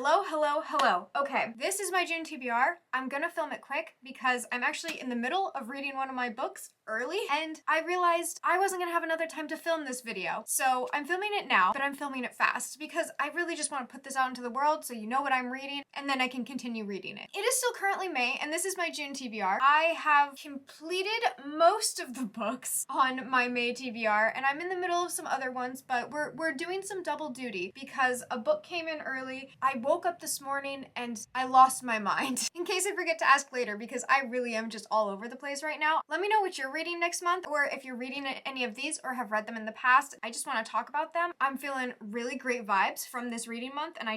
Hello, hello, hello. Okay, this is my June TBR. I'm gonna film it quick because I'm actually in the middle of reading one of my books early and I realized I wasn't gonna have another time to film this video. So I'm filming it now, but I'm filming it fast because I really just want to put this out into the world so you know what I'm reading and then I can continue reading it. It is still currently May and this is my June TBR. I have completed most of the books on my May TBR and I'm in the middle of some other ones, but we're doing some double duty because a book came in early. I woke up this morning and I lost my mind. In case I forget to ask later, because I really am just all over the place right now. Let me know what you're reading next month, or if you're reading any of these or have read them in the past. I just want to talk about them. I'm feeling really great vibes from this reading month and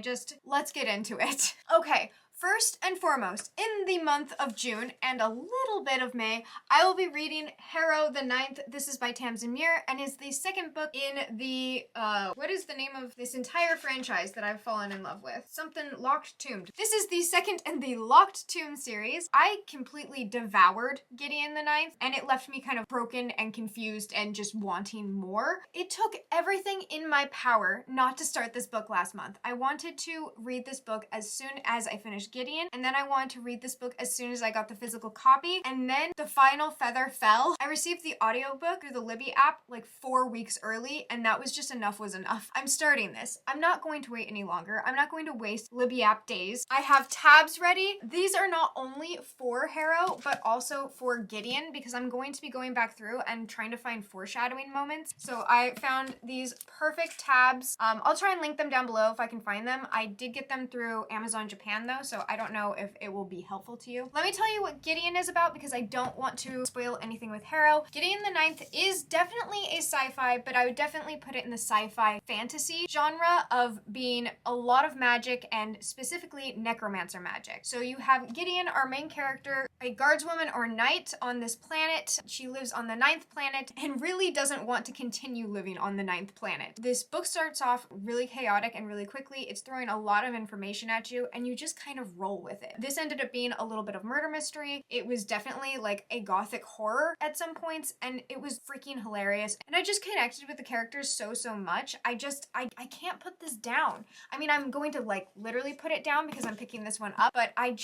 let's get into it. Okay. First and foremost, in the month of June and a little bit of May, I will be reading Harrow the Ninth. This is by Tamsin Muir and is the second book in the, what is the name of this entire franchise that I've fallen in love with? Something Locked Tombed. This is the second in the Locked Tomb series. I completely devoured Gideon the Ninth and it left me kind of broken and confused and just wanting more. It took everything in my power not to start this book last month. I wanted to read this book as soon as I finished Gideon, and then I wanted to read this book as soon as I got the physical copy, and then the final feather fell. I received the audiobook through the Libby app like 4 weeks early, and that was just enough was enough. I'm starting this. I'm not going to wait any longer. I'm not going to waste Libby app days. I have tabs ready. These are not only for Harrow, but also for Gideon, because I'm going to be going back through and trying to find foreshadowing moments. So I found these perfect tabs. I'll try and link them down below if I can find them. I did get them through Amazon Japan though, so I don't know if it will be helpful to you. Let me tell you what Gideon is about because I don't want to spoil anything with Harrow. Gideon the Ninth is definitely a sci-fi, but I would definitely put it in the sci-fi fantasy genre of being a lot of magic and specifically necromancer magic. So you have Gideon, our main character, a guardswoman or knight on this planet. She lives on the 9th planet and really doesn't want to continue living on the 9th planet. This book starts off really chaotic and really quickly. It's throwing a lot of information at you and you just kind of roll with it. This ended up being a little bit of murder mystery. It was definitely like a gothic horror at some points and it was freaking hilarious. And I just connected with the characters so much. I can't put this down. I mean, I'm going to like literally put it down because I'm picking this one up, but I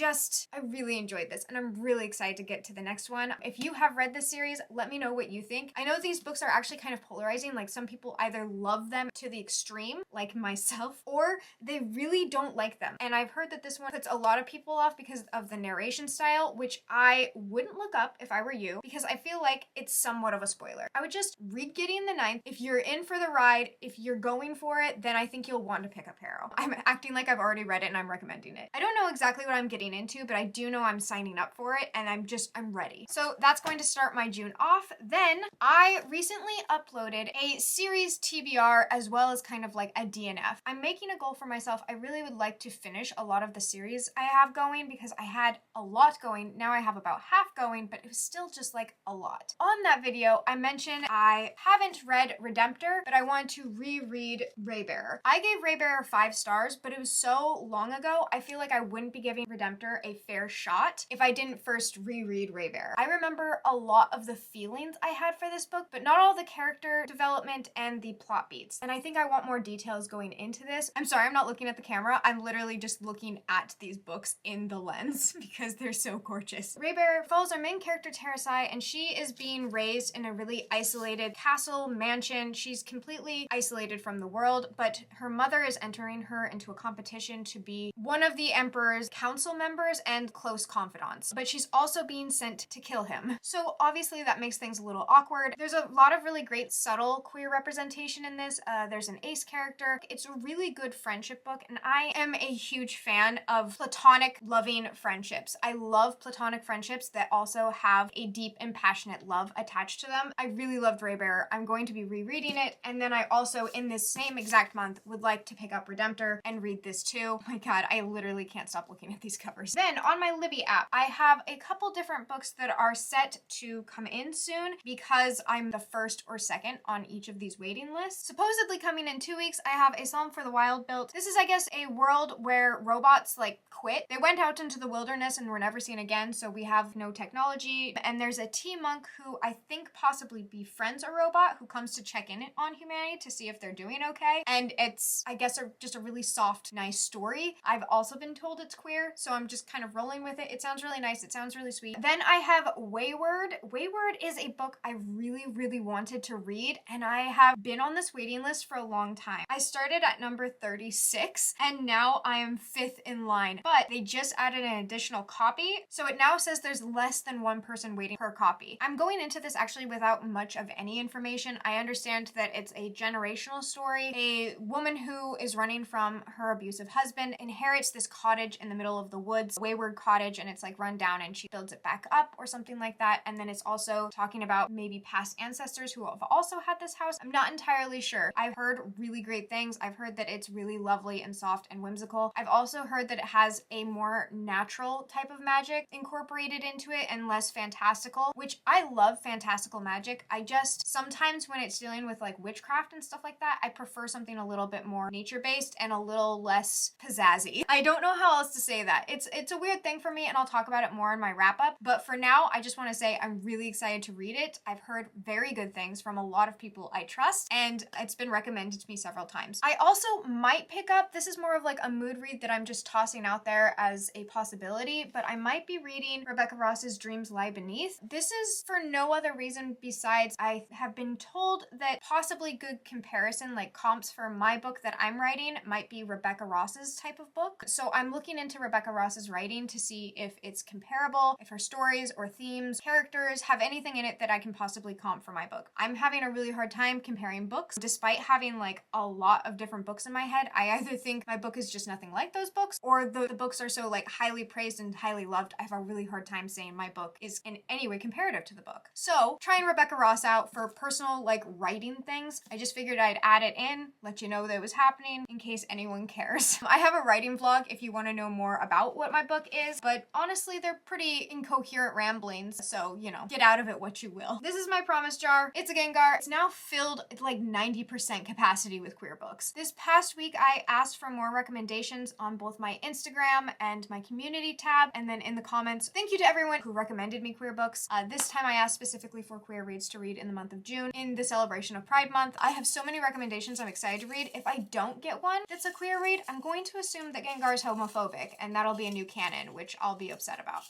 really enjoyed this and I'm really excited to get to the next one. If you have read this series, let me know what you think. I know these books are actually kind of polarizing. Like some people either love them to the extreme, like myself, or they really don't like them. And I've heard that this one puts a lot of people off because of the narration style, which I wouldn't look up if I were you, because I feel like it's somewhat of a spoiler. I would just read Gideon the Ninth. If you're in for the ride, if you're going for it, then I think you'll want to pick up Harrow. I'm acting like I've already read it and I'm recommending it. I don't know exactly what I'm getting into, but I do know I'm signing up for it and I'm ready. So that's going to start my June off. Then I recently uploaded a series TBR as well as kind of like a DNF. I'm making a goal for myself. I really would like to finish a lot of the series I have going because I had a lot going. Now I have about half going, but it was still just like a lot. On that video, I mentioned I haven't read Redemptor, but I wanted to reread Raybearer. I gave Raybearer 5 stars, but it was so long ago, I feel like I wouldn't be giving Redemptor a fair shot if I didn't first reread Raybearer. I remember a lot of the feelings I had for this book, but not all the character development and the plot beats. And I think I want more details going into this. I'm sorry, I'm not looking at the camera. I'm literally just looking at these books in the lens because they're so gorgeous. Raybearer follows our main character Terasai and she is being raised in a really isolated castle mansion. She's completely isolated from the world, but her mother is entering her into a competition to be one of the emperor's council members and close confidants, but she's also being sent to kill him. So obviously that makes things a little awkward. There's a lot of really great subtle queer representation in this. There's an ace character. It's a really good friendship book and I am a huge fan of platonic loving friendships. I love platonic friendships that also have a deep and passionate love attached to them. I really loved Raybearer. I'm going to be rereading it and then I also in this same exact month would like to pick up Redemptor and read this too. Oh my god, I literally can't stop looking at these covers. Then on my Libby app, I have a couple different books that are set to come in soon because I'm the first or second on each of these waiting lists. Supposedly coming in 2 weeks, I have A Psalm for the Wild Built. This is, I guess, a world where robots like quit. They went out into the wilderness and were never seen again, so we have no technology. And there's a tea monk who I think possibly befriends a robot who comes to check in on humanity to see if they're doing okay. And it's, I guess, just a really soft, nice story. I've also been told it's queer, so I'm just kind of rolling with it. It sounds really nice. It sounds really sweet. Then I have Wayward. Wayward is a book I really, really wanted to read, and I have been on this waiting list for a long time. I started at number 36, and now I am 5th in line, but they just added an additional copy, so it now says there's less than one person waiting per copy. I'm going into this actually without much of any information. I understand that it's a generational story. A woman who is running from her abusive husband inherits this cottage in the middle of the woods, Wayward Cottage, and it's like run down and she builds it back up or something like that. And then it's also talking about maybe past ancestors who have also had this house. I'm not entirely sure. I've heard really great things. I've heard that it's really lovely and soft and whimsical. I've also heard that it has a more natural type of magic incorporated into it and less fantastical, which I love fantastical magic. I just sometimes when it's dealing with like witchcraft and stuff like that, I prefer something a little bit more nature-based and a little less pizzazzy. I don't know how else to say that. It's a weird thing for me, and I'll talk about it more in my wrap-up, but for now, I just want to say I'm really excited to read it. I've heard very good things from a lot of people I trust, and it's been recommended to me several times. I also might pick up, this is more of like a mood read that I'm just tossing out there as a possibility, but I might be reading Rebecca Ross's Dreams Lie Beneath. This is for no other reason besides I have been told that possibly good comparison, like comps for my book that I'm writing might be Rebecca Ross's type of book. So I'm looking into Rebecca Ross's writing to see if it's comparable, if her stories or themes, characters have anything in it that I can possibly comp for my book. I'm having a really hard time comparing books. Despite having like a lot of different books in my head, I either think my book is just nothing like those books, or the books are so like highly praised and highly loved, I have a really hard time saying my book is in any way comparative to the book. So trying Rebecca Ross out for personal like writing things, I just figured I'd add it in, let you know that it was happening in case anyone cares. I have a writing vlog if you want to know more about what my book is, but honestly they're pretty incoherent ramblings, so you know, get out of it what you will. This is my promise jar. It's a Gengar. It's now filled at like 90% capacity with queer books. This past week I asked for more recommendations on both my Instagram and my community tab, and then in the comments, thank you to everyone who recommended me queer books. This time I asked specifically for queer reads to read in the month of June in the celebration of Pride Month. I have so many recommendations I'm excited to read. If I don't get one that's a queer read, I'm going to assume that Gengar is homophobic, and that'll be a new canon, which I'll be upset about.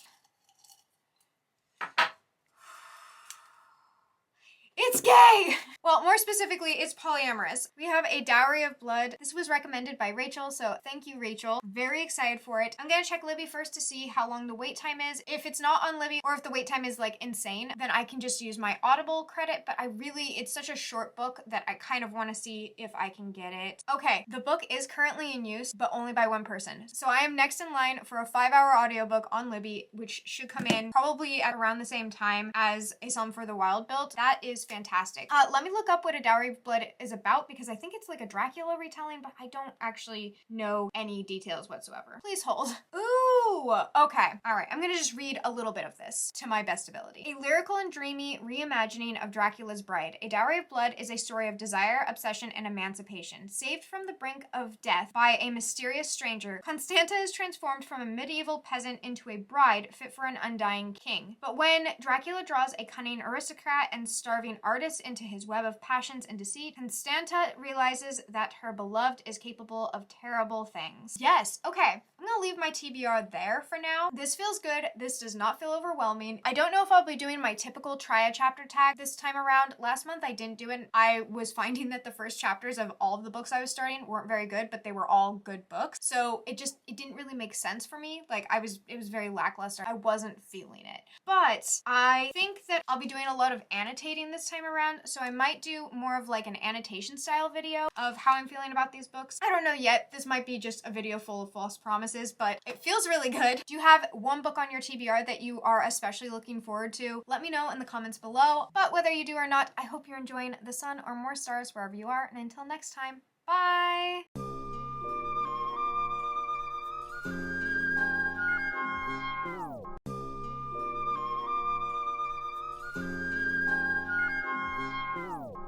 It's gay! Well, more specifically, it's polyamorous. We have A Dowry of Blood. This was recommended by Rachel, so thank you, Rachel. Very excited for it. I'm gonna check Libby first to see how long the wait time is. If it's not on Libby, or if the wait time is like insane, then I can just use my Audible credit, but it's such a short book that I kind of want to see if I can get it. Okay, the book is currently in use, but only by one person. So I am next in line for a 5-hour audiobook on Libby, which should come in probably at around the same time as A Psalm for the Wild built. That is fantastic. Let me look up what A Dowry of Blood is about, because I think it's like a Dracula retelling, but I don't actually know any details whatsoever. Please hold. Ooh, okay. All right, I'm gonna just read a little bit of this to my best ability. A lyrical and dreamy reimagining of Dracula's Bride. A Dowry of Blood is a story of desire, obsession, and emancipation. Saved from the brink of death by a mysterious stranger, Constanta is transformed from a medieval peasant into a bride fit for an undying king. But when Dracula draws a cunning aristocrat and starving artist into his web of passions and deceit, Constanta realizes that her beloved is capable of terrible things. Yes, okay. I'm gonna leave my TBR there for now. This feels good. This does not feel overwhelming. I don't know if I'll be doing my typical try a chapter tag this time around. Last month I didn't do it. I was finding that the first chapters of all of the books I was starting weren't very good, but they were all good books. So it didn't really make sense for me. Like it was very lackluster. I wasn't feeling it. But I think that I'll be doing a lot of annotating this time around. So I might do more of like an annotation style video of how I'm feeling about these books. I don't know yet. This might be just a video full of false promises, but it feels really good. Do you have one book on your TBR that you are especially looking forward to? Let me know in the comments below. But whether you do or not, I hope you're enjoying the sun or more stars wherever you are. And until next time, bye!